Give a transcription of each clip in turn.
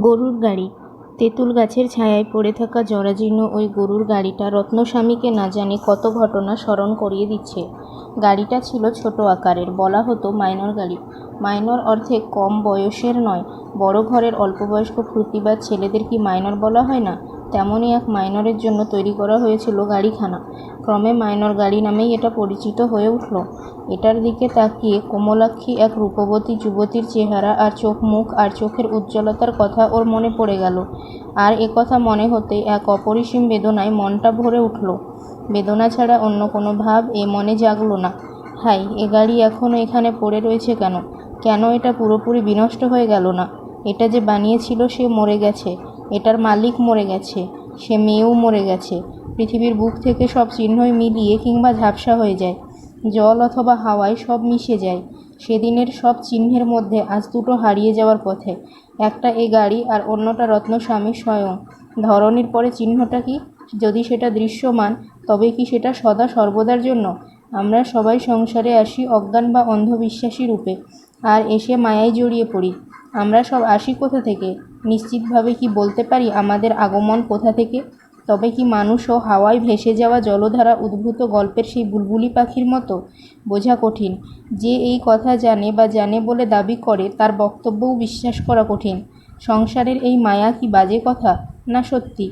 গরুর গাড়ি। তেঁতুল গাছের ছায়ায় পড়ে থাকা জরাজীর্ণ ওই গরুর গাড়িটা রত্নস্বামীকে না জানি কত ঘটনা স্মরণ করিয়ে দিচ্ছে। গাড়িটা ছিল ছোট আকারের, বলা হতো মাইনর গাড়ি। মাইনর অর্থে কম বয়সের নয়, বড় ঘরের অল্পবয়স্ক ফুর্তিবাজ ছেলেদের কি মাইনর বলা হয় না? তেমনই এক মাইনরের জন্য তৈরি করা হয়েছিল গাড়িখানা। ক্রমে মাইনর গাড়ি নামেই এটা পরিচিত হয়ে উঠল। এটার দিকে তাকিয়ে কোমলাক্ষী এক রূপবতী যুবতীর চেহারা আর চোখ মুখ আর চোখের উজ্জ্বলতার কথা ওর মনে পড়ে গেল। আর কথা মনে হতেই এক অপরিসীম বেদনায় মনটা ভরে উঠল। বেদনা ছাড়া অন্য কোনো ভাব এ মনে জাগল না। হায়, এ গাড়ি এখনও এখানে পড়ে রয়েছে কেন? কেন এটা পুরোপুরি বিনষ্ট হয়ে গেল না? এটা যে বানিয়েছিল সে মরে গেছে, এটার মালিক মরে গেছে, সে মেয়েও মরে গেছে। পৃথিবীর বুক থেকে সব চিহ্নই মিলিয়ে কিংবা ঝাপসা হয়ে যায়, জল অথবা হাওয়ায় সব মিশে যায়। সেদিনের সব চিহ্নের মধ্যে আজ দুটো হারিয়ে যাওয়ার পথে, একটা এ গাড়ি আর অন্যটা রত্নস্বামী স্বয়ং। ধরনীর পরে চিহ্নটা কি? যদি সেটা দৃশ্যমান, তবে কি সেটা সদা সর্বদার জন্য? আমরা সবাই সংসারে আসি অজ্ঞান বা অন্ধবিশ্বাসী রূপে, আর এসে মায়ায় জড়িয়ে পড়ি। আমরা সব আসি কোথা থেকে? নিশ্চিতভাবে কি বলতে পারি আমাদের আগমন কোথা থেকে? তবে কি মানুষও হাওয়ায় ভেসে যাওয়া জলধারা উদ্ভূত গল্পের সেই বুলবুলি পাখির মতো? বোঝা কঠিন। যে এই কথা জানে বা জানে বলে দাবি করে, তার বক্তব্যও বিশ্বাস করা কঠিন। সংসারের এই মায়া কি বাজে কথা, না সত্যি?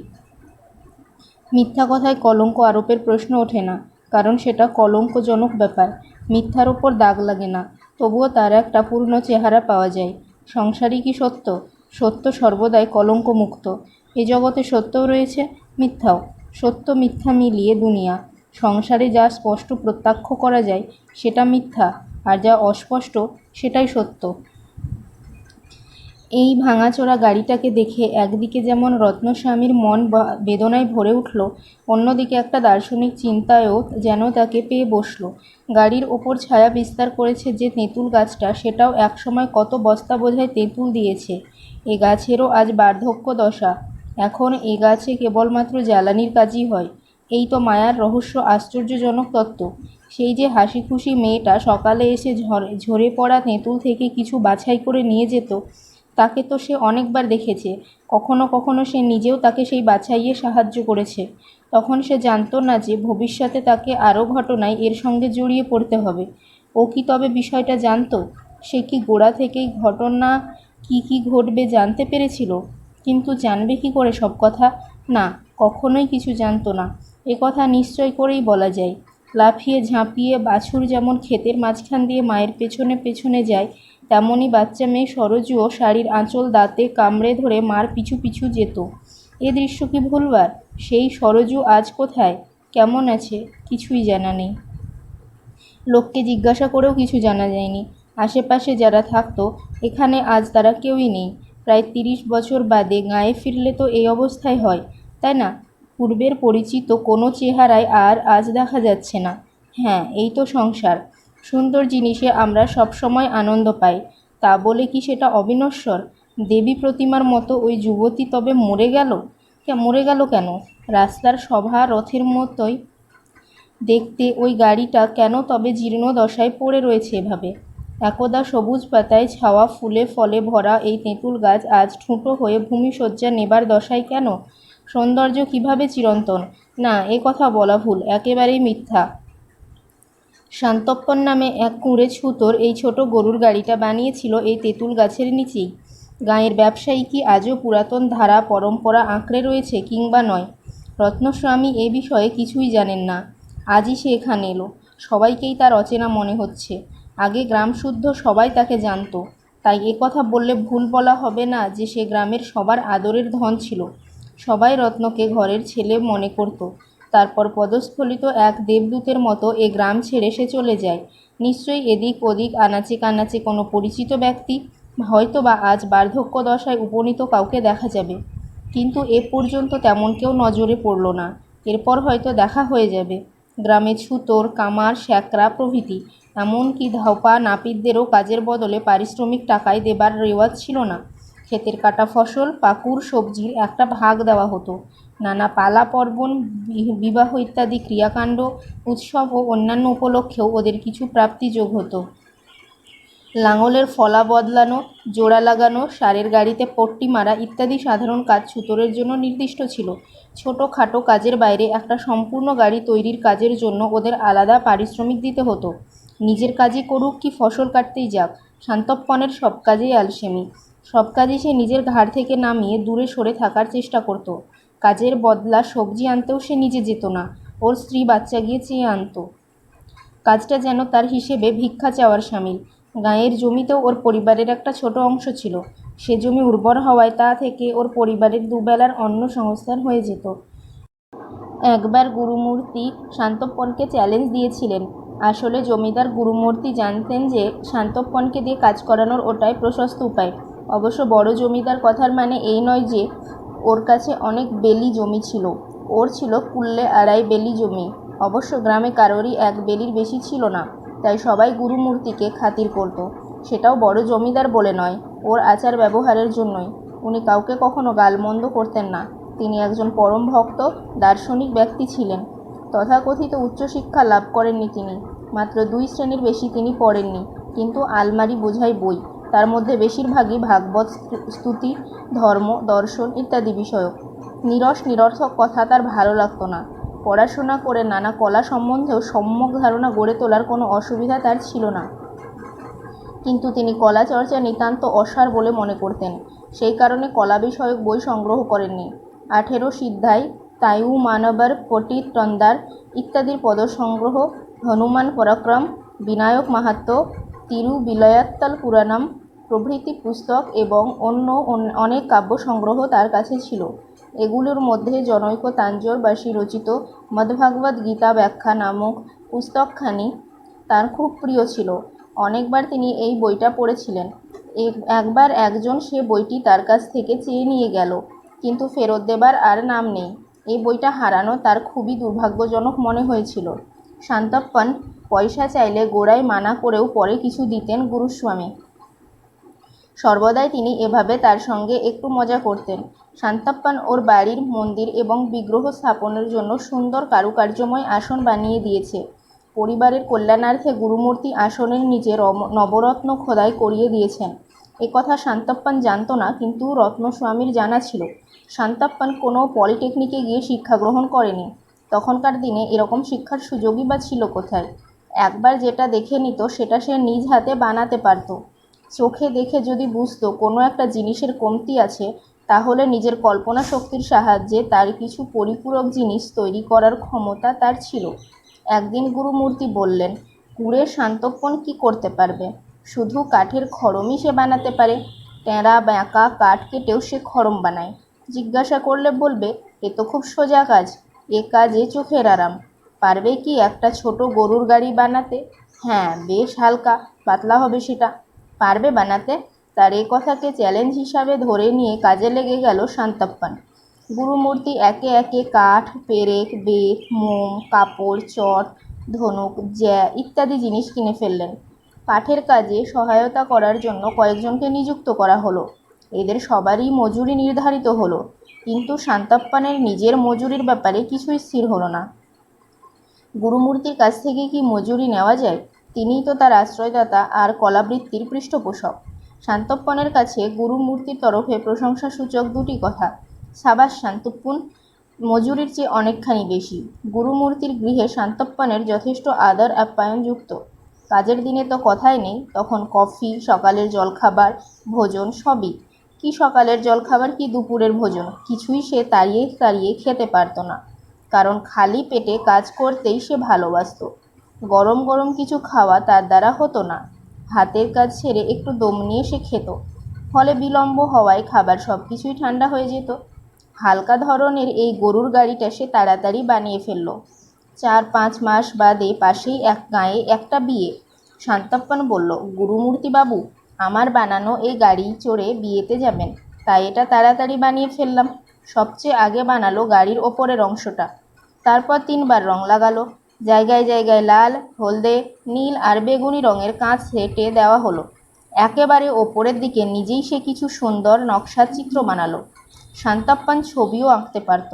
মিথ্যা কথায় কলঙ্ক আরোপের প্রশ্ন ওঠে না, কারণ সেটা কলঙ্কজনক ব্যাপার। মিথ্যার ওপর দাগ লাগে না, তবুও তার একটা পূর্ণ চেহারা পাওয়া যায়। সংসারই কি সত্য? সত্য সর্বদাই কলঙ্কমুক্ত। এ জগতে সত্যও রয়েছে, মিথ্যাও। সত্য মিথ্যা মিলিয়ে দুনিয়া। সংসারে যা স্পষ্ট প্রত্যক্ষ করা যায় সেটা মিথ্যা, আর যা অস্পষ্ট সেটাই সত্য। এই ভাঙাচোরা গাড়িটাকে দেখে একদিকে যেমন রত্নস্বামীর মন বেদনায় ভরে উঠল, অন্যদিকে একটা দার্শনিক চিন্তায়ও যেন তাকে পেয়ে বসল। গাড়ির ওপর ছায়া বিস্তার করেছে যে তেঁতুল গাছটা, সেটাও একসময় কত বস্তা বোঝাই তেঁতুল দিয়েছে। এ গাছেরও আজ বার্ধক্য দশা। এখন এ গাছে কেবলমাত্র জ্বালানির কাজই হয়। এই তো মায়ার রহস্য, আশ্চর্যজনক তত্ত্ব। সেই যে হাসি খুশি মেয়েটা সকালে এসে ঝরে পড়া তেঁতুল থেকে কিছু বাছাই করে নিয়ে যেত, তাকে তো সে অনেকবার দেখেছে। কখনো কখনো সে নিজেও তাকে সেই বাছাইয়ে সাহায্য করেছে। তখন সে জানত না যে ভবিষ্যতে তাকে আরও ঘটনায় এর সঙ্গে জড়িয়ে পড়তে হবে। ও কি তবে বিষয়টা জানত? সে কি গোড়া থেকেই ঘটনা কি কি ঘটবে জানতে পেরেছিল? কিন্তু জানবে কি করে সব কথা? না, কখনোই কিছু জানত না। এ কথা নিশ্চয় করেই বলা যায়। লাফিয়ে ঝাঁপিয়ে বাছুর যেমন ক্ষেতের মাঝখান দিয়ে মায়ের পেছনে পেছনে যায়, তেমনই বাচ্চা মেয়ে সরজুও শাড়ির আঁচল দাঁতে কামড়ে ধরে মার পিছু পিছু যেত। এ দৃশ্য কি ভুলবার? সেই সরজু আজ কোথায়, কেমন আছে, কিছুই জানা নেই। লোককে জিজ্ঞাসা করেও কিছু জানা যায়নি। আশেপাশে যারা থাকতো, এখানে আজ তারা কেউই নেই। প্রায় 30 বছর বাদে গাঁয়ে ফিরলে তো এই অবস্থাই হয়, তাই না? পূর্বের পরিচিত কোনো চেহারায় আর আজ দেখা যাচ্ছে না। হ্যাঁ, এই তো সংসার। সুন্দর জিনিসে আমরা সবসময় আনন্দ পাই, তা বলে কি সেটা অবিনশ্বর? দেবী প্রতিমার মতো ওই যুবতী তবে মরে গেল? মরে গেল কেন? রাস্তার সভা রথের মতোই দেখতে ওই গাড়িটা কেন তবে জীর্ণ দশায় পড়ে রয়েছে এভাবে? একদা সবুজ পাতায় ছাওয়া ফুলে ফলে ভরা এই তেঁতুল গাছ আজ ঠুঁটো হয়ে ভূমিশয্যা নেবার দশায় কেন? সৌন্দর্য কিভাবে চিরন্তন? না, এ কথা বলা ভুল, একেবারেই মিথ্যা। শান্তপ্পন নামে এক কুঁড়ে ছুতোর এই ছোট গরুর গাড়িটা বানিয়েছিল এই তেঁতুল গাছের নিচেই। গাঁয়ের ব্যবসায়ী কি আজও পুরাতন ধারা পরম্পরা আঁকড়ে রয়েছে কিংবা নয়? রত্নস্বামী এ বিষয়ে কিছুই জানেন না। আজই সে এখানে এলো, সবাইকেই তার অচেনা মনে হচ্ছে। আগে গ্রামশুদ্ধ সবাই তাকে জানত, তাই এ কথা বললে ভুল বলা হবে না যে সে গ্রামের সবার আদরের ধন ছিল। সবাই রত্নকে ঘরের ছেলে মনে করত। তারপর পদস্খলিত এক দেবদূতের মতো এ গ্রাম ছেড়ে সে চলে যায়। নিশ্চয়ই এদিক ওদিক আনাচে কানাচে কোনো পরিচিত ব্যক্তি, হয়তো বা আজ বার্ধক্য দশায় উপনীত কাউকে দেখা যাবে। কিন্তু এ পর্যন্ত তেমন কেউ নজরে পড়ল না। এরপর হয়তো দেখা হয়ে যাবে। গ্রামে ছুতোর, কামার, শ্যাকরা প্রভৃতি, এমনকি ধাওপা নাপিতদেরও কাজের বদলে পারিশ্রমিক টাকায় দেবার রেওয়াজ ছিল না। ক্ষেতের কাটা ফসল, পাকুড় সবজির একটা ভাগ দেওয়া হতো। নানা পালা পার্বণ, বিবাহ ইত্যাদি ক্রিয়াকাণ্ড, উৎসব ও অন্যান্য উপলক্ষেও ওদের কিছু প্রাপ্তি যোগ হতো। লাঙলের ফলা বদলানো, জোড়া লাগানো, সারের গাড়িতে পট্টি মারা ইত্যাদি সাধারণ কাজ ছুতোরের জন্য নির্দিষ্ট ছিল। ছোটোখাটো কাজের বাইরে একটা সম্পূর্ণ গাড়ি তৈরির কাজের জন্য ওদের আলাদা পারিশ্রমিক দিতে হতো। নিজের কাজই করুক কি ফসল কাটতেই যাক, শান্তপ্পনের সব কাজেই আলসেমি। সব কাজই সে নিজের ঘাড় থেকে নামিয়ে দূরে সরে থাকার চেষ্টা করত। কাজের বদলা সবজি আনতেও সে নিজে যেত না, ওর স্ত্রী বাচ্চা গিয়ে চেয়ে আনতো। কাজটা যেন তার হিসেবে ভিক্ষা চাওয়ার সামিল। গাঁয়ের জমিতেও ওর পরিবারের একটা ছোট অংশ ছিল। সে জমি উর্বর হওয়ায় তা থেকে ওর পরিবারের দুবেলার অন্ন সংস্থান হয়ে যেত। একবার গুরুমূর্তি শান্তপ্পনকে চ্যালেঞ্জ দিয়েছিলেন। আসলে জমিদার গুরুমূর্তি জানতেন যে শান্তপ্পনকে দিয়ে কাজ করানোর ওটাই প্রশস্ত উপায়। অবশ্য বড় জমিদার কথার মানে এই নয় যে ওর কাছে অনেক বেলি জমি ছিল। ওর ছিল কুল্লে 2.5 বেলি জমি। অবশ্য গ্রামে কারোরই 1 বেলির বেশি ছিল না, তাই সবাই গুরুমূর্তিকে খাতির করত। সেটাও বড় জমিদার বলে নয়, ওর আচার ব্যবহারের জন্যই। উনি কাউকে কখনো গালমন্দ করতেন না। তিনি একজন পরম ভক্ত দার্শনিক ব্যক্তি ছিলেন। তথাকথিত উচ্চশিক্ষা লাভ করেননি তিনি। মাত্র 2 শ্রেণীর বেশি তিনি পড়েননি, কিন্তু আলমারি বোঝাই বই, তার মধ্যে বেশিরভাগই ভাগবত স্তুতি, ধর্ম, দর্শন ইত্যাদি বিষয়ক। নিরস নিরর্থক কথা তার ভালো লাগতো না। পড়াশোনা করে নানা কলা সম্বন্ধেও সম্যক ধারণা গড়ে তোলার কোনো অসুবিধা তার ছিল না। কিন্তু তিনি কলা চর্চা নিতান্ত অসার বলে মনে করতেন। সেই কারণে কলা বিষয়ক বই সংগ্রহ করেননি। 18 সিদ্ধাই, তায়ু মানবার পটিত তন্দার ইত্যাদির পদসংগ্রহ, হনুমান পরাক্রম, বিনায়ক মাহাত্ম্য, তিরুবিলায়াত্তাল পুরাণম প্রভৃতি পুস্তক এবং অন্য অনেক কাব্য সংগ্রহ তার কাছে ছিল। এগুলোর মধ্যে জনৈক তাঞ্জোরবাসী রচিত মদ্ভাগবত গীতা ব্যাখ্যা নামক পুস্তকখানি তার খুব প্রিয় ছিল। অনেকবার তিনি এই বইটা পড়েছিলেন। একবার একজন সে বইটি তার কাছ থেকে চেয়ে নিয়ে গেল, কিন্তু ফেরত দেবার আর নাম নেই। এই বইটা হারানো তার খুবই দুর্ভাগ্যজনক মনে হয়েছিল। শান্তপ্পন পয়সা চাইলে গোড়ায় মানা করেও পরে কিছু দিতেন গুরুস্বামী। সর্বদাই তিনি এভাবে তার সঙ্গে একটু মজা করতেন। শান্তপ্পন ওর বাড়ির মন্দির এবং বিগ্রহ স্থাপনের জন্য সুন্দর কারুকার্যময় আসন বানিয়ে দিয়েছে। পরিবারের কল্যাণার্থে গুরুমূর্তি আসনের নিচে নবরত্ন খোদাই করিয়ে দিয়েছেন। একথা শান্তপ্পন জানত না, কিন্তু রত্নস্বামীর জানা ছিল। শান্তপ্পন কোনো পলিটেকনিকে গিয়ে শিক্ষা গ্রহণ করেনি। তখনকার দিনে এরকম শিক্ষার সুযোগই বা ছিল কোথায়? একবার যেটা দেখে নিত সেটা সে নিজ হাতে বানাতে পারত। চোখে দেখে যদি বুঝতো কোনো একটা জিনিসের কমতি আছে, তাহলে নিজের কল্পনা শক্তির সাহায্যে তার কিছু পরিপূরক জিনিস তৈরি করার ক্ষমতা তার ছিল। একদিন গুরুমূর্তি বললেন, কুঁড়ের শান্তপ্পন কি করতে পারবে? শুধু কাঠের খড়মই সে বানাতে পারে। টেঁড়া বাঁকা কাঠ কেটেও সে খড়ম বানায়। জিজ্ঞাসা করলে বলবে, এ তো খুব সোজা কাজ, এ কাজে চোখের আরাম। পারবে কি একটা ছোট গরুর গাড়ি বানাতে? হ্যাঁ, বেশ হালকা পাতলা হবে সেটা। পারবে বানাতে? তার এ কথাকে চ্যালেঞ্জ হিসাবে ধরে নিয়ে কাজে লেগে গেল শান্তপ্পন। গুরুমূর্তি একে একে কাঠ, পেরেক, বেত, মোম, কাপড়, চট, ধনুক, জ্যা ইত্যাদি জিনিস কিনে ফেললেন। কাঠের কাজে সহায়তা করার জন্য কয়েকজনকে নিযুক্ত করা হলো। এদের সবারই মজুরি নির্ধারিত হলো, কিন্তু শান্তপ্পনের নিজের মজুরির ব্যাপারে কিছুই স্থির হলো না। গুরুমূর্তির কাছ থেকে কি মজুরি নেওয়া যায়? তিনিই তো তার আশ্রয়দাতা আর কলাবৃত্তির পৃষ্ঠপোষক। শান্তপ্পনের কাছে গুরুমূর্তির তরফে প্রশংসাসূচক 2টি কথা। সাবাস শান্তপ্পন, মজুরির চেয়ে অনেকখানি বেশি। গুরুমূর্তির গৃহে শান্তপ্পনের যথেষ্ট আদর আপ্যায়ন যুক্ত। কাজের দিনে তো কথাই নেই, তখন কফি, সকালের জলখাবার, ভোজন সবই। কি সকালের জলখাবার, কি দুপুরের ভোজন, কিছুই সে তাড়িয়ে তাড়িয়ে খেতে পারত না, কারণ খালি পেটে কাজ করতেই সে ভালোবাসত। গরম গরম কিছু খাওয়া তার দ্বারা হতো না। হাতের কাজ ছেড়ে একটু দম নিয়ে সে খেত। ফলে বিলম্ব হওয়ায় খাবার সব কিছুই ঠান্ডা হয়ে যেত। হালকা ধরনের এই গরুর গাড়িটা সে তাড়াতাড়ি বানিয়ে ফেলল। 4-5 মাস বাদে পাশেই এক গাঁয়ে একটা বিয়ে। শান্তপ্পন বলল, গুরুমূর্তি বাবু, আমার বানানো এই গাড়ি চড়ে বিয়েতে যাবেন, তাই এটা তাড়াতাড়ি বানিয়ে ফেললাম। সবচেয়ে আগে বানালো গাড়ির ওপরের অংশটা, তারপর 3বার রং লাগালো। জায়গায় জায়গায় লাল, হলদে, নীল আর বেগুনি রঙের কাঁচ সেটে দেওয়া হলো। একেবারে ওপরের দিকে নিজেই সে কিছু সুন্দর নকশার চিত্র বানালো। শান্তপ্পন ছবিও আঁকতে পারত।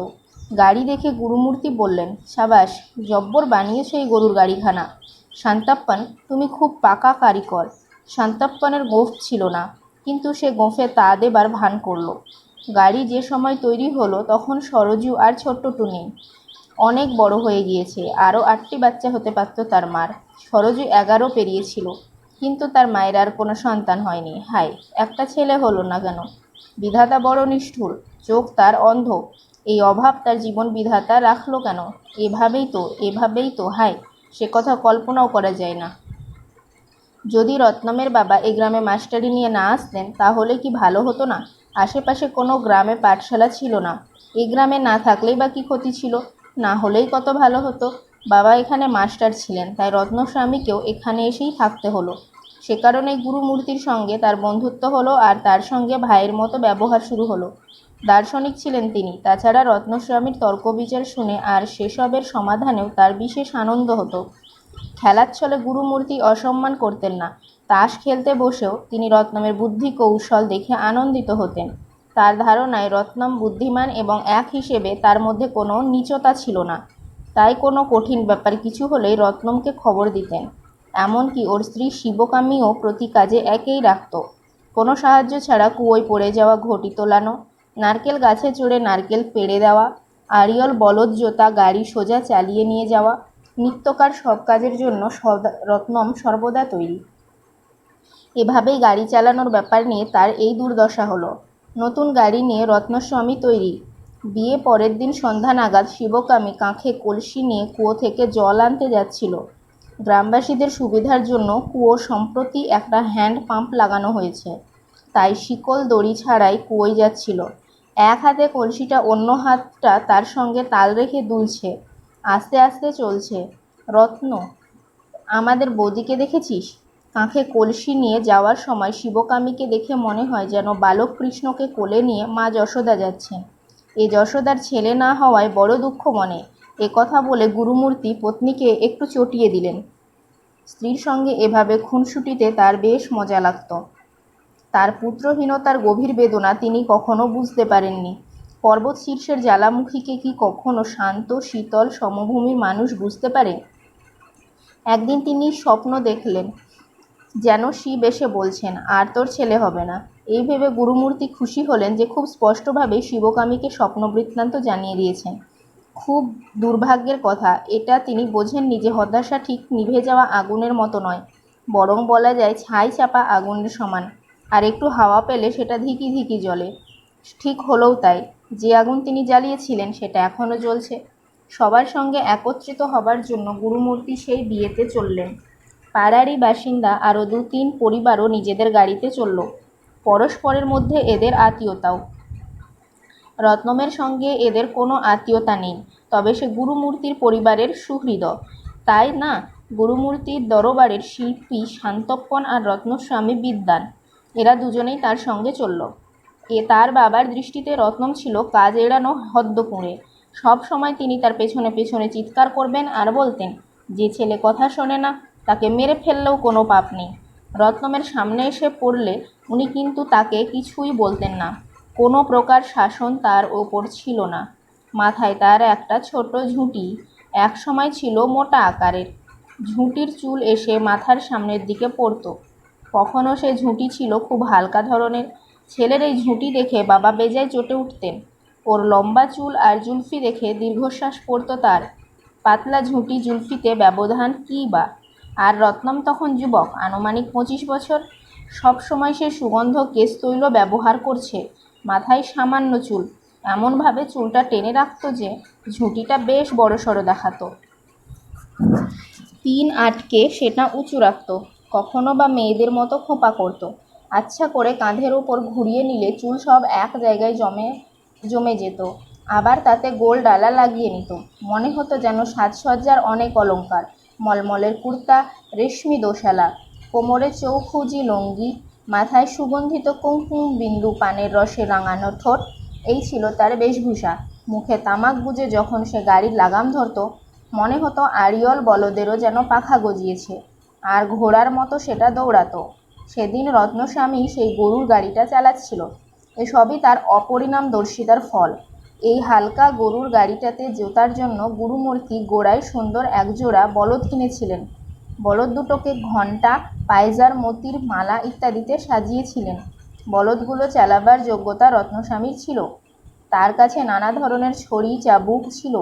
গাড়ি দেখে গুরুমূর্তি বললেন, সাবাস, জব্বর বানিয়েছ এই গরুর গাড়িখানা। শান্তপ্পন, তুমি খুব পাকা কারিগর। শান্তপ্পনের গোঁফ ছিল না, কিন্তু সে গোঁফে তা দেবার ভান করল। গাড়ি যে সময় তৈরি হলো তখন সরজু আর ছোট্টটু নেই, অনেক বড় হয়ে গিয়েছে। আরও 8টি বাচ্চা হতে পারত তার মার। সরজু 11 পেরিয়েছিল, কিন্তু তার মায়ের আর কোনো সন্তান হয়নি। হায়, একটা ছেলে হলো না কেন? বিধাতা বড় নিষ্ঠুর, চোখ তার অন্ধ। এই অভাব তার জীবন বিধাতা রাখলো কেন? এভাবেই তো হায়, সে কথা কল্পনাও করা যায় না। যদি রত্নমের বাবা এই গ্রামে মাস্টারি নিয়ে না আসতেন তাহলে কি ভালো হতো না? আশেপাশে কোনো গ্রামে পাঠশালা ছিল না। এই গ্রামে না থাকলেই বা কী ক্ষতি ছিল? না হলেই কত ভালো হতো। বাবা এখানে মাস্টার ছিলেন, তাই রত্নস্বামীকেও এখানে এসেই থাকতে হলো। সে কারণেই গুরুমূর্তির সঙ্গে তার বন্ধুত্ব হলো, আর তার সঙ্গে ভাইয়ের মতো ব্যবহার শুরু হলো। দার্শনিক ছিলেন তিনি, তাছাড়া রত্নস্বামীর তর্কবিচার শুনে আর সেসবের সমাধানেও তার বিশেষ আনন্দ হতো। খেলার ছলে গুরুমূর্তি অসম্মান করতেন না। তাস খেলতে বসেও তিনি রত্নমের বুদ্ধি কৌশল দেখে আনন্দিত হতেন। তার ধারণায় রত্নম বুদ্ধিমান এবং এক হিসেবে তার মধ্যে কোনো নীচতা ছিল না। তাই কোনো কঠিন ব্যাপার কিছু হলেই রত্নমকে খবর দিতেন। এমনকি ওর স্ত্রী শিবকামীও প্রতি কাজে একেই রাখত। কোনো সাহায্য ছাড়া কুয়োয় পড়ে যাওয়া ঘটি তোলানো, নারকেল গাছে চড়ে নারকেল পেড়ে দেওয়া, আড়িয়ল বলদ জোতা গাড়ি সোজা চালিয়ে নিয়ে যাওয়া, নিত্যকার সব কাজের জন্য রত্নম সর্বদা তৈরি। এভাবেই গাড়ি চালানোর ব্যাপার নিয়ে তার এই দুর্দশা হলো। নতুন গাড়ি নিয়ে রত্নস্বামী তৈরি। বিয়ে পরের দিন সন্ধ্যা নাগাদ শিবকামী কাঁখে কলসি নিয়ে কুয়ো থেকে জল আনতে যাচ্ছিল। গ্রামবাসীদের সুবিধার জন্য কুয়ো সম্প্রতি একটা হ্যান্ড পাম্প লাগানো হয়েছে, তাই শিকল দড়ি ছাড়াই কুয়োয় যাচ্ছিল। এক হাতে কলসিটা, অন্য হাতটা তার সঙ্গে তাল রেখে দুলছে। আস্তে আস্তে চলছে। রত্ন, আমাদের বৌদিকে দেখেছিস? কাঁখে কলসি নিয়ে যাওয়ার সময় শিবকামীকে দেখে মনে হয় যেন বালক কৃষ্ণকে কোলে নিয়ে মা যশোদা যাচ্ছেন। এ যশোদার ছেলে না হওয়ায় বড় দুঃখ মনে। কথা বলে গুরুমূর্তি পত্নীকে একটু চটিয়ে দিলেন। স্ত্রীর সঙ্গে এভাবে খুনসুটিতে তার বেশ মজা লাগত। তার পুত্রহীনতার গভীর বেদনা তিনি কখনো বুঝতে পারেননি। পর্বত শীর্ষের জ্বালামুখীকে কি কখনো শান্ত শীতল সমভূমির মানুষ বুঝতে পারে? একদিন তিনি স্বপ্ন দেখলেন, যেন শিব এসে বলছেন, আর তোর ছেলে হবে না। এই ভেবে গুরুমূর্তি খুশি হলেন যে খুব স্পষ্টভাবে শিবকামীকে স্বপ্ন বৃত্তান্ত জানিয়ে দিয়েছেন। খুব দুর্ভাগ্যের কথা, এটা তিনি বোঝেননি যে হতাশা ঠিক নিভে যাওয়া আগুনের মতো নয়, বরং বলা যায় ছাই চাপা আগুনের সমান। আর একটু হাওয়া পেলে সেটা ধিকি ধিকি জ্বলে। ঠিক হলোও তাই। যে আগুন তিনি জ্বালিয়েছিলেন সেটা এখনও জ্বলছে। সবার সঙ্গে একত্রিত হবার জন্য গুরুমূর্তি সেই বিয়েতে চললেন। পাড়ারই বাসিন্দা আরও 2-3 পরিবারও নিজেদের গাড়িতে চলল। পরস্পরের মধ্যে এদের আত্মীয়তাও। রত্নমের সঙ্গে এদের কোনো আত্মীয়তা নেই, তবে সে গুরুমূর্তির পরিবারের সুহৃদ। তাই না, গুরুমূর্তির দরবারের শিল্পী শান্তপ্পন আর রত্নস্বামী বিদ্বান, এরা দুজনেই তার সঙ্গে চলল। তার বাবার দৃষ্টিতে রত্নম ছিল কাজ এড়ানো হদ্দকুঁড়ে। সব সময় তিনি তার পেছনে পেছনে চিৎকার করবেন আর বলতেন, যে ছেলে কথা শোনে না তাকে মেরে ফেললেও কোনো পাপ নেই। রত্নমের সামনে এসে পড়লে উনি কিন্তু তাকে কিছুই বলতেন না। কোনো প্রকার শাসন তার ওপর ছিল না। মাথায় তার একটা ছোট ঝুঁটি, এক সময় ছিল মোটা আকারের। ঝুঁটির চুল এসে মাথার সামনের দিকে পড়ত। কখনো সে ঝুঁটি ছিল খুব হালকা ধরনের। ছেলের এই ঝুঁটি দেখে বাবা বেজায় চটে উঠতেন। ওর লম্বা চুল আর জুলফি দেখে দীর্ঘশ্বাস পড়ত তার। পাতলা ঝুঁটি জুলফিতে ব্যবধান কী বা! আর রত্নম তখন যুবক, আনুমানিক 25 বছর। সব সময় সে সুগন্ধ কেশ তৈল ব্যবহার করছে। মাথায় সামান্য চুল, এমনভাবে চুলটা টেনে রাখত যে ঝুঁটিটা বেশ বড়সড় দেখাতো। পিন আটকে সেটা উঁচু রাখত। কখনো বা মেয়েদের মতো খোঁপা করত। আচ্ছা করে কাঁধের ওপর ঘুরিয়ে নিলে চুল সব এক জায়গায় জমে যেত। আবার তাতে গোল ডালা লাগিয়ে নিত। মনে হতো যেন সাজসজ্জার অনেক অলংকার। মলমলের কুর্তা, রেশমি দোশালা, কোমরে চৌখুজি লুঙ্গি, মাথায় সুগন্ধিত কুমকুম বিন্দু, পানের রসে রাঙানো ঠোঁট, এই ছিল তার বেশভূষা। মুখে তামাক গুজে যখন সে গাড়ির লাগাম ধরত, মনে হতো আড়িয়ল বলদেরও যেন পাখা গজিয়েছে, আর ঘোড়ার মতো সেটা দৌড়াতো। সেদিন রত্নস্বামী সেই গরুর গাড়িটা চালাচ্ছিল। এসবই তার অপরিণামদর্শিতার ফল। এই হালকা গরুর গাড়িটাতে জোতার জন্য গুরুমূর্তি গোড়ায় সুন্দর একজোড়া বলদ কিনেছিলেন। বলদ দুটোকে ঘণ্টা, পায়জার, মতির মালা ইত্যাদিতে সাজিয়েছিলেন। বলদগুলো চালাবার যোগ্যতা রত্নস্বামীর ছিল। তার কাছে নানা ধরনের ছড়ি চাবুক ছিল,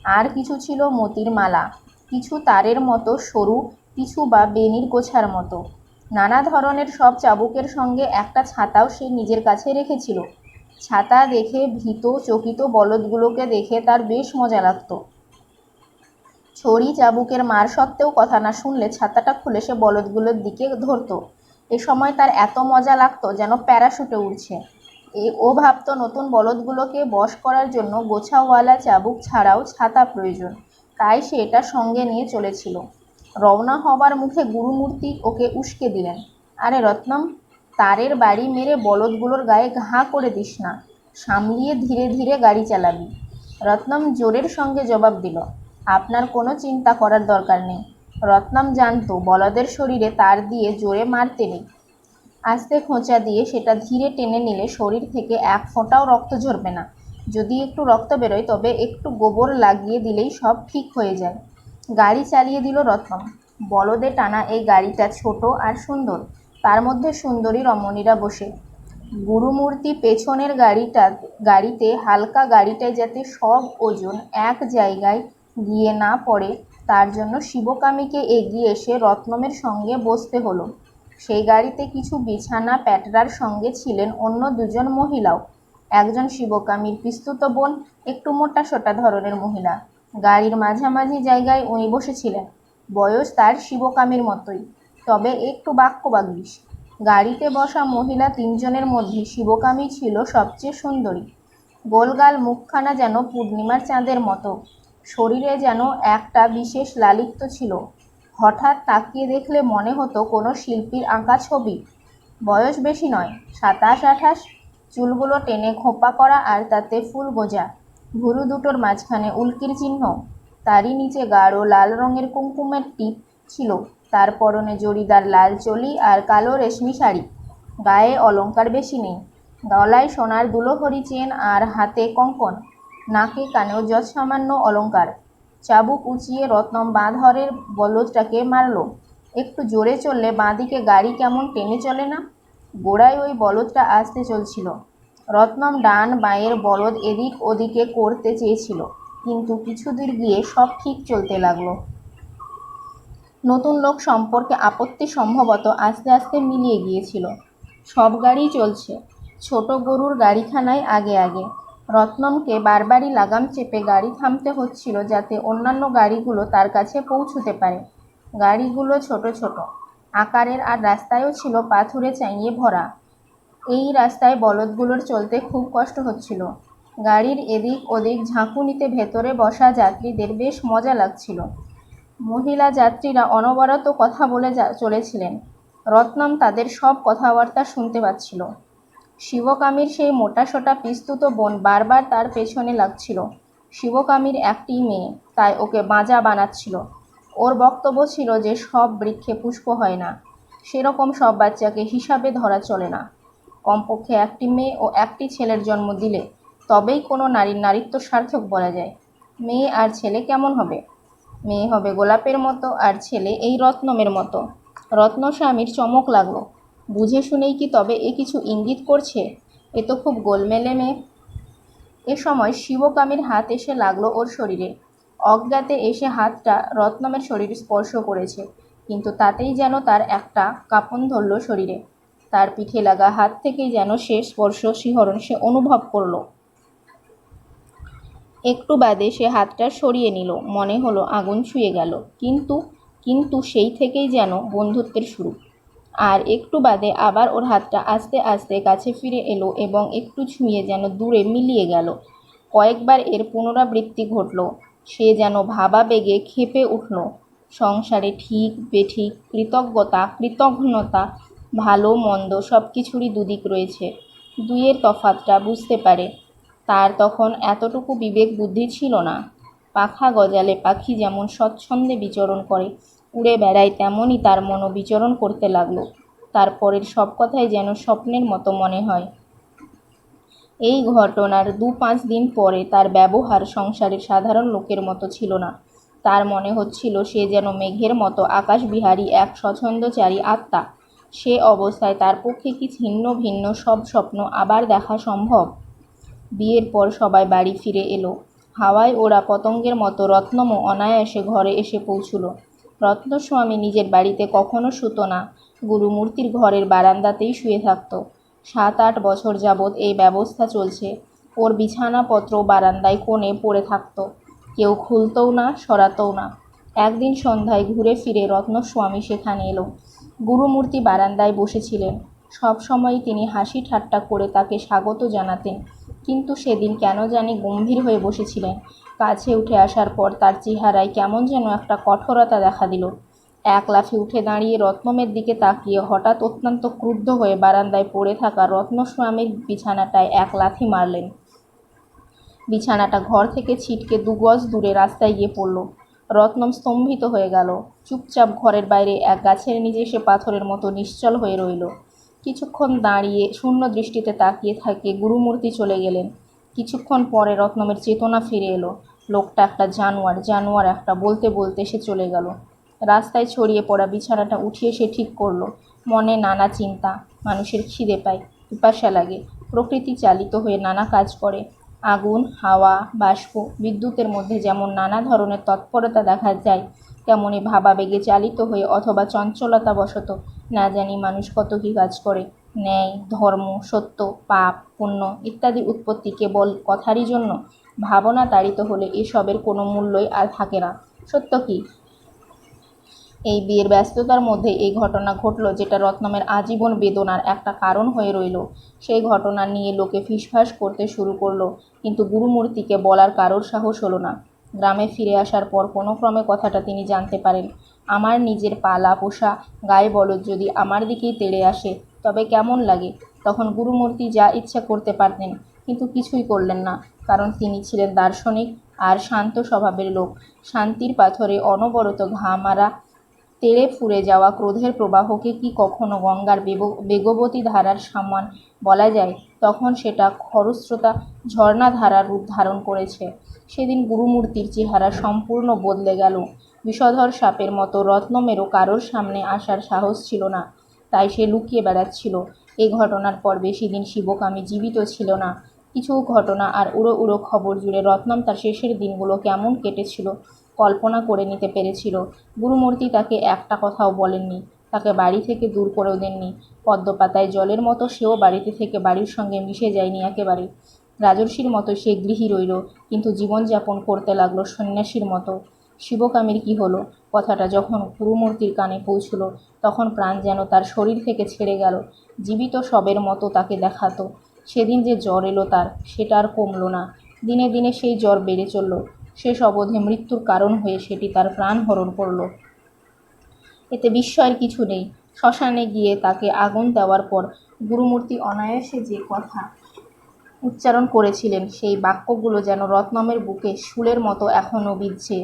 আর কিছু ছিল মতির মালা, কিছু তারের মতো সরু, কিছু বা বেনির গোছার মতো। নানা ধরনের সব চাবুকের সঙ্গে একটা ছাতাও সে নিজের কাছে রেখেছিল। ছাতা দেখে ভীত চকিত বলদগুলোকে দেখে তার বেশ মজা লাগতো। ছড়ি চাবুকের মার সত্ত্বেও কথা না শুনলে ছাতাটা খুলে সে বলদগুলোর দিকে ধরতো। এ সময় তার এত মজা লাগতো যেন প্যারাশুটে উড়ছে। ও ভাবতো নতুন বলদগুলোকে বশ করার জন্য গোছাওয়ালা চাবুক ছাড়াও ছাতা প্রয়োজন, তাই সে এটা সঙ্গে নিয়ে চলেছিল। রওনা হবার মুখে গুরুমূর্তি ওকে উস্কে দিলেন, আরে রত্নম, তারের বাড়ি মেরে বলদগুলোর গায়ে ঘা করে দিস না, সামলিয়ে ধীরে ধীরে গাড়ি চালাবি। রত্নম জোরের সঙ্গে জবাব দিল, আপনার কোনো চিন্তা করার দরকার নেই। রত্নম জানতো বলদের শরীরে তার দিয়ে জোরে মারতে নেই। আস্তে খোঁচা দিয়ে সেটা ধীরে টেনে নিলে শরীর থেকে এক ফোঁটাও রক্ত ঝরবে না। যদি একটু রক্ত বেরোয় তবে একটু গোবর লাগিয়ে দিলেই সব ঠিক হয়ে যায়। গাড়ি চালিয়ে দিল রত্নম। বলদে টানা এই গাড়িটা ছোট আর সুন্দর, তার মধ্যে সুন্দরী রমণীরা বসে। গুরুমূর্তি পেছনের গাড়িতে হালকা গাড়িটায় যাতে সব ওজন এক জায়গায় গিয়ে না পড়ে তার জন্য শিবকামীকে এগিয়ে এসে রত্নমের সঙ্গে বসতে হলো। সেই গাড়িতে কিছু বিছানা প্যাটরার সঙ্গে ছিলেন অন্য দুজন মহিলাও। একজন শিবকামীর পিস্তুত বোন, একটু মোটাসোটা ধরনের মহিলা। গাড়ির মাঝামাঝি জায়গায় উনি বসেছিলেন। বয়স তার শিবকামীর মতোই, তবে একটু বাক্যবাগীশ। গাড়িতে বসা মহিলা তিনজনের মধ্যে শিবকামী ছিল সবচেয়ে সুন্দরী। গোলগাল মুখখানা যেন পূর্ণিমার চাঁদের মতো, শরীরে যেন একটা বিশেষ লালিত্য ছিল। হঠাৎ তাকিয়ে দেখলে মনে হতো কোনো শিল্পীর আঁকা ছবি। বয়স বেশি নয়, 27-28, চুলগুলো টেনে খোঁপা করা আর তাতে ফুল গোজা, ভুরু দুটোর মাঝখানে উল্কির চিহ্ন। তারই নিচে গাঢ় লাল রঙের কুমকুমের টিপ ছিল। তার পরনে জরিদার লাল চলি আর কালো রেশমি শাড়ি। গায়ে অলংকার বেশি নেই, গলায় সোনার দুলোহরি চেন আর হাতে কঙ্কন, নাকে কানেও যৎসামান্য অলংকার। চাবুক উঁচিয়ে রত্নম বাঁ ধরের বলদটাকে মারল। একটু জোরে চললে বাঁ দিকে গাড়ি কেমন টেনে চলে না? গোড়ায় ওই বলদটা আস্তে চলছিল। রত্নম ডান বাঁয়ের বলদ এদিক ওদিকে করতে চেয়েছিল, কিন্তু কিছু দূর গিয়ে সব ঠিক চলতে লাগলো। নতুন লোক সম্পর্কে আপত্তি সম্ভবত আস্তে আস্তে মিলিয়ে গিয়েছিল। সব গাড়ি চলছে, ছোট গরুর গাড়িখানায় আগে আগে। রত্নমকে বারবারই লাগাম চেপে গাড়ি থামতে হচ্ছিল যাতে অন্যান্য গাড়িগুলো তার কাছে পৌঁছতে পারে। গাড়িগুলো ছোট ছোট আকারের আর রাস্তায়ও ছিল পাথুরে চাইয়ে ভরা। এই রাস্তায় বলদগুলোর চলতে খুব কষ্ট হচ্ছিল। গাড়ির এদিক ওদিক ঝাঁকুনিতে ভেতরে বসা যাত্রীদের বেশ মজা লাগছিল। মহিলা যাত্রীরা অনবরত কথা বলে চলেছিলেন। রত্নম তাদের সব কথাবার্তা শুনতে পাচ্ছিল। শিবকামীর সেই মোটাসোটা পিস্তুত বোন বারবার তার পেছনে লাগছিল। শিবকামীর একটি মেয়ে, তাই ওকে বাঁজা বানাচ্ছিল। ওর বক্তব্য ছিল যে সব বৃক্ষে পুষ্প হয় না, সেরকম সব বাচ্চাকে হিসাবে ধরা চলে না। কমপক্ষে একটি মেয়ে ও একটি ছেলের জন্ম দিলে তবেই কোনো নারীর নারীত্ব সার্থক বলা যায়। মেয়ে আর ছেলে কেমন হবে? মেয়ে হবে গোলাপের মতো আর ছেলে এই রত্নমের মতো। রত্নস্বামীর চমক লাগলো। বুঝে শুনেই কি তবে এ কিছু ইঙ্গিত করছে? এ তো খুব গোলমেলে মেয়ে। এ সময় শিবকামীর হাত এসে লাগলো ওর শরীরে। অজ্ঞাতে এসে হাতটা রত্নমের শরীর স্পর্শ করেছে, কিন্তু তাতেই যেন তার একটা কাঁপন ধরল শরীরে। তার পিঠে লাগা হাত থেকেই যেন সে স্পর্শ শিহরণ সে অনুভব করল। একটু বাদে সে হাতটা সরিয়ে নিল, মনে হলো আগুন ছুঁয়ে গেল। কিন্তু সেই থেকেই যেন বন্ধুত্বের শুরু। আর একটু বাদে আবার ওর হাতটা আস্তে আস্তে কাছে ফিরে এলো এবং একটু ছুঁয়ে যেন দূরে মিলিয়ে গেল। কয়েকবার এর পুনরাবৃত্তি ঘটল। সে যেন ভাবাবেগে ক্ষেপে উঠল। সংসারে ঠিক বেঠিক, কৃতজ্ঞতা কৃতঘ্নতা, ভালো মন্দ সব কিছুরই দুদিক রয়েছে। দুইয়ের তফাতটা বুঝতে পারে। তার তখন এতটুকু বিবেক বুদ্ধি ছিল না। পাখা গজালে পাখি যেমন স্বচ্ছন্দে বিচরণ করে, উড়ে বেড়ায়, তেমনই তার মনও বিচরণ করতে লাগলো। তারপরের সব কথাই যেন স্বপ্নের মতো মনে হয়। এই ঘটনার 2-5 দিন পরে তার ব্যবহার সংসারের সাধারণ লোকের মতো ছিল না। তার মনে হচ্ছিল সে যেন মেঘের মতো আকাশবিহারী এক স্বচ্ছন্দচারী আত্মা। সে অবস্থায় তার পক্ষে কি ছিন্ন ভিন্ন সব স্বপ্ন আবার দেখা সম্ভব? বিয়ের পর সবাই বাড়ি ফিরে এলো। হাওয়ায় ওরা পতঙ্গের মতো রত্নমও অনায়াসে ঘরে এসে পৌঁছল। রত্নস্বামী নিজের বাড়িতে কখনো শুতো না, গুরুমূর্তির ঘরের বারান্দাতেই শুয়ে থাকত। 7-8 বছর যাবৎ এই ব্যবস্থা চলছে। ওর বিছানাপত্র বারান্দায় কোণে পড়ে থাকত, কেউ খুলতও না, সরাতও না। একদিন সন্ধ্যায় ঘুরে ফিরে রত্নস্বামী সেখানে এলো। গুরুমূর্তি বারান্দায় বসেছিলেন। সব সময়ই তিনি হাসি ঠাট্টা করে তাকে স্বাগত জানাতেন, কিন্তু সেদিন কেন জানি গম্ভীর হয়ে বসেছিলেন। কাছে উঠে আসার পর তার চেহারায় কেমন যেন একটা কঠোরতা দেখা দিল। এক লাফে উঠে দাঁড়িয়ে রত্নমের দিকে তাকিয়ে হঠাৎ অত্যন্ত ক্রুদ্ধ হয়ে বারান্দায় পড়ে থাকা রত্নস্বামীর বিছানাটায় এক লাথি মারলেন। বিছানাটা ঘর থেকে ছিটকে 2 গজ দূরে রাস্তায় গিয়ে পড়ল। রত্নম স্তম্ভিত হয়ে গেল। চুপচাপ ঘরের বাইরে এক গাছের নিচে সে পাথরের মতো নিশ্চল হয়ে রইল। কিছুক্ষণ দাঁড়িয়ে শূন্য দৃষ্টিতে তাকিয়ে থাকে গুরুমূর্তি চলে গেলেন। কিছুক্ষণ পরে রত্নমের চেতনা ফিরে এলো। লোকটা একটা জানোয়ার একটা, বলতে বলতে সে চলে গেল। রাস্তায় ছড়িয়ে পড়া বিছানাটা উঠিয়ে সে ঠিক করলো। মনে নানা চিন্তা। মানুষের খিদে পায়, পিপাসা লাগে, প্রকৃতি চালিত হয়ে নানা কাজ করে। আগুন, হাওয়া, বাষ্প, বিদ্যুতের মধ্যে যেমন নানা ধরনের তৎপরতা দেখা যায়, তেমনি ভাবাবেগে চালিত হয়ে অথবা চঞ্চলতাবশত না জানি মানুষ কত কী কাজ করে। ন্যায়, ধর্ম, সত্য, পাপ, পুণ্য ইত্যাদি উৎপত্তি কেবল কথারই জন্য। ভাবনা তাড়িত হলে এসবের কোনো মূল্যই আর থাকে না। সত্য কি? এই বিয়ের ব্যস্ততার মধ্যে এই ঘটনা ঘটল, যেটা রত্নমের আজীবন বেদনার একটা কারণ হয়ে রইল। সেই ঘটনা নিয়ে লোকে ফিসফাস করতে শুরু করলো, কিন্তু গুরুমূর্তিকে বলার কারোর সাহস হলো না। গ্রামে ফিরে আসার পর কোনো ক্রমে কথাটা তিনি জানতে পারেন। আমার নিজের পালা পোষা গায়ে বলদ যদি আমার দিকেই তেড়ে আসে তবে কেমন লাগে? তখন গুরুমূর্তি যা ইচ্ছা করতে পারতেন, কিন্তু কিছুই করলেন না, কারণ তিনি ছিলেন দার্শনিক আর শান্ত স্বভাবের লোক। শান্তির পাথরে অনবরত ঘা মারা, তেড়ে ফুঁড়ে যাওয়া ক্রোধের প্রবাহকে কি কখনো গঙ্গার বেগবতী ধারার সমান বলা যায়? তখন সেটা খরস্রোতা ঝর্ণাধারার রূপ ধারণ করেছে। সেদিন গুরুমূর্তির চেহারা সম্পূর্ণ বদলে গেল। বিষধর সাপের মতো রত্নমেরও কারোর সামনে আসার সাহস ছিল না, তাই সে লুকিয়ে বেড়াচ্ছিল। এই ঘটনার পর বেশি দিন শিবকামী জীবিত ছিল না। কিছু ঘটনা আর উড়ো উড়ো খবর জুড়ে রত্নম তার শেষের দিনগুলো কেমন কেটেছিল কল্পনা করে নিতে পেরেছিল। গুরুমূর্তি তাকে একটা কথাও বলেননি, তাকে বাড়ি থেকে দূর করেও দেননি। পদ্মপাতায় জলের মতো সেও বাড়িতে থেকে বাড়ির সঙ্গে মিশে যায়নি একেবারে। রাজর্ষির মতো সে গৃহী রইল, কিন্তু জীবনযাপন করতে লাগলো সন্ন্যাসীর মতো। শিবকামীর কী হলো কথাটা যখন গুরুমূর্তির কানে পৌঁছল, তখন প্রাণ যেন তার শরীর থেকে ছেড়ে গেল। জীবিত শবের মতো তাকে দেখাতো। সেদিন যে জ্বর এলো তার, সেটা আর কমল না। দিনে দিনে সেই জ্বর বেড়ে চলল। শেষ অবধি মৃত্যুর কারণ হয়ে সেটি তার প্রাণ হরণ করল। এতে বিস্ময়ের কিছু নেই। শ্মশানে গিয়ে তাকে আগুন দেওয়ার পর গুরুমূর্তি অনায়াসে যে কথা উচ্চারণ করেছিলেন, সেই বাক্যগুলো যেন রত্নমের বুকে শূলের মতো এখনও বিঁধছে।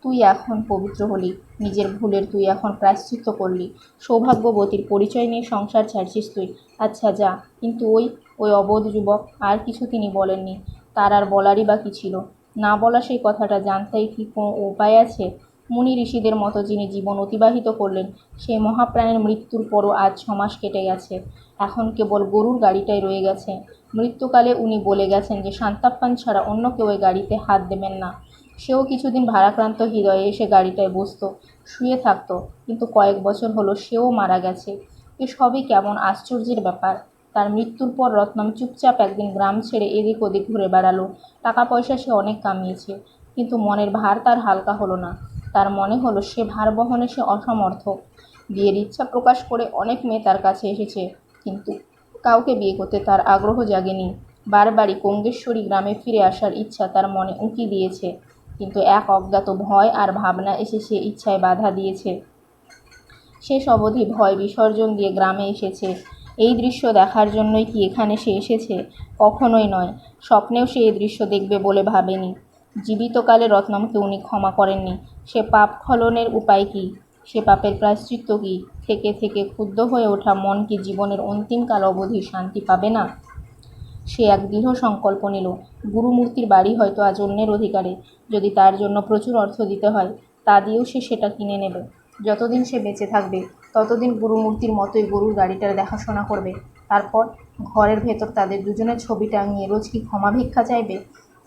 তুই এখন পবিত্র হলি, নিজের ভুলের তুই এখন প্রায়শ্চিত্ত করলি, সৌভাগ্যবতীর পরিচয় নিয়ে সংসার ছাড়ছিস তুই। আচ্ছা যা। কিন্তু ওই ওই অবোধ যুবক? আর কিছু তিনি বলেননি। তার আর বলারই বা কী ছিল? না বলা সেই কথাটা জানতেই কি কোনো উপায় আছে? মুনি ঋষিদের মতো যিনি জীবন অতিবাহিত করলেন, সেই মহাপ্রাণের মৃত্যুর পরও আজ 6 মাস কেটে গেছে। এখন কেবল গরুর গাড়িটাই রয়ে গেছে। মৃত্যুকালে উনি বলে গেছেন যে শান্তাপ্পান ছাড়া অন্য কেউ ওই গাড়িতে হাত দেবেন না। সেও কিছুদিন ভারাক্রান্ত হৃদয়ে এসে গাড়িটায় বসত, শুয়ে থাকত, কিন্তু কয়েক বছর হলো সেও মারা গেছে। এসবই কেমন আশ্চর্যের ব্যাপার। তার মৃত্যুর পর রত্নম চুপচাপ একদিন গ্রাম ছেড়ে এদিক ওদিক ঘুরে বেড়ালো। টাকা পয়সা সে অনেক কামিয়েছে, কিন্তু মনের ভার তার হালকা হলো না। তার মনে হলো সে ভার বহনে সে অসমর্থ। বিয়ের ইচ্ছা প্রকাশ করে অনেক মেয়ে তার কাছে এসেছে, কিন্তু কাউকে বিয়ে করতে তার আগ্রহ জাগেনি। বারবারই কঙ্গেশ্বরী গ্রামে ফিরে আসার ইচ্ছা তার মনে উঁকি দিয়েছে, কিন্তু এক অজ্ঞাত ভয় আর ভাবনা এসে সে ইচ্ছায় বাধা দিয়েছে। শেষ অবধি ভয় বিসর্জন দিয়ে গ্রামে এসেছে। এই দৃশ্য দেখার জন্যই কি এখানে সে এসেছে? কখনোই নয়। স্বপ্নেও সে এই দৃশ্য দেখবে বলে ভাবেনি। জীবিতকালে রত্নমকে উনি ক্ষমা করেননি। সে পাপ স্খলনের উপায় কী? সে পাপের প্রায়শ্চিত্ত কী? থেকে থেকে ক্ষুব্ধ হয়ে ওঠা মন কি জীবনের অন্তিমকাল অবধি শান্তি পাবে না? সে এক দৃঢ় সংকল্প নিল। গুরুমূর্তির বাড়ি হয়তো আজ অন্যের অধিকারে, যদি তার জন্য প্রচুর অর্থ দিতে হয় তা দিয়েও সে সেটা কিনে নেবে। যতদিন সে বেঁচে থাকবে ততদিন গুরুমূর্তির মতোই গরুর গাড়িটার দেখাশোনা করবে। তারপর ঘরের ভেতর তাদের দুজনের ছবি টাঙিয়ে রোজ কি ক্ষমা ভিক্ষা চাইবে?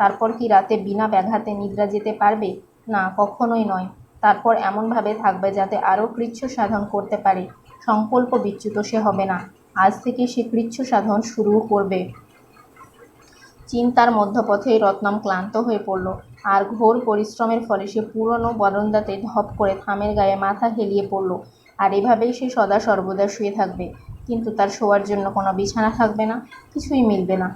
তারপর কি রাতে বিনা ব্যাঘাতে নিদ্রা যেতে পারবে? না, কখনোই নয়। তারপর এমনভাবে থাকবে যাতে আরও কৃচ্ছ সাধন করতে পারে। সংকল্প বিচ্যুত সে হবে না। আজ থেকে সে কৃচ্ছ সাধন শুরু করবে। চিন্তার মধ্যপথেই রত্নম ক্লান্ত হয়ে পড়ল, আর ঘোর পরিশ্রমের ফলে সে পুরনো বারান্দাতে ধপ করে থামের গায়ে মাথা হেলিয়ে পড়ল। আর এভাবেই সে সদা সর্বদা শুয়ে থাকবে, কিন্তু তার শোয়ার জন্য কোনো বিছানা থাকবে না, কিছুই মিলবে না।